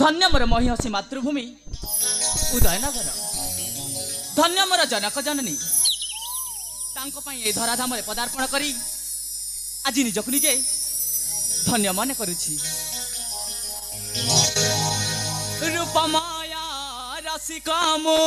धन्य मोर महिषी मातृभूमि उदयनगर धन्य मोर जनक जननी ए धराधाम पदार्पण करी आज निजक निजे धन्य मन करुछि। रूपमाया रसिकामो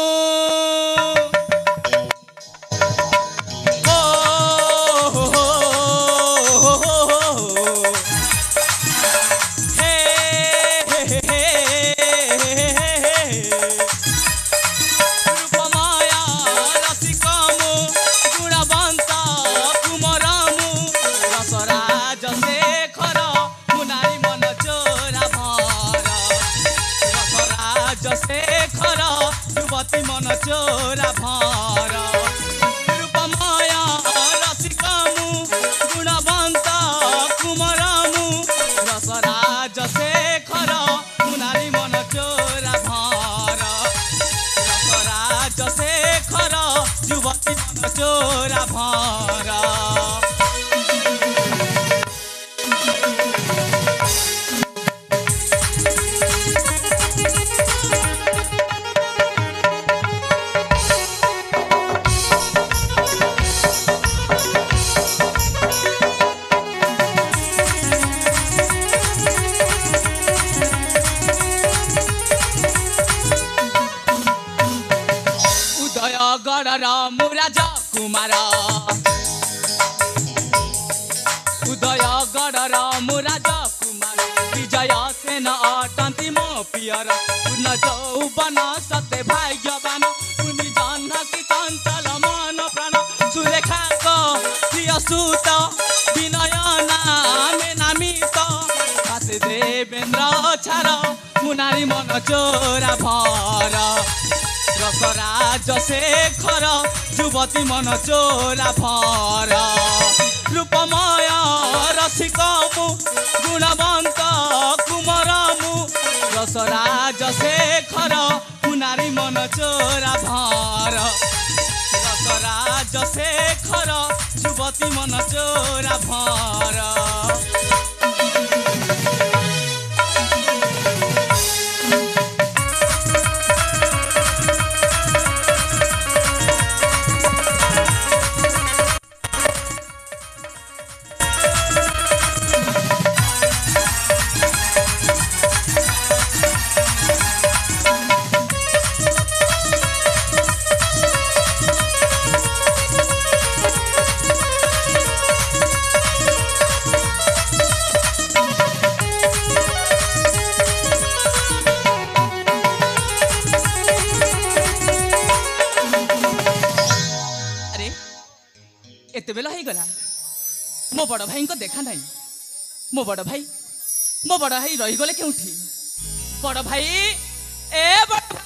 मन चोरा भार रूपमाया रसिकामु गुणवंत कुमरामु रसराज शेखर मुनारी मन चोरा भार रसराज शेखर युवती मन चोरा भार। रामु राजा कुमार उदयगढ़ रामु राजा कुमार विजय सेन अटंती मो पियर पूर्ण यौवन सत्य भाग्यवान पुनि जानकी चंचल मन प्राण सुरेखा प्रिय सुत विनय नामे नामित हासे देवेन्द्र छार मुनारी मन चोरा भर रसराज शेखर युवती मन चोरा भर रूपमय रसिकमु गुणवंत कुमरमु रसराज शेखर मुनारी मन चोरा भर रसराज शेखर युवती मन चोरा भर। एते बेला हो गला मो बड़ भाई को देखा नहीं मो बड़ भाई रही गले क्योंठी बड़ भाई ए बड़ भाई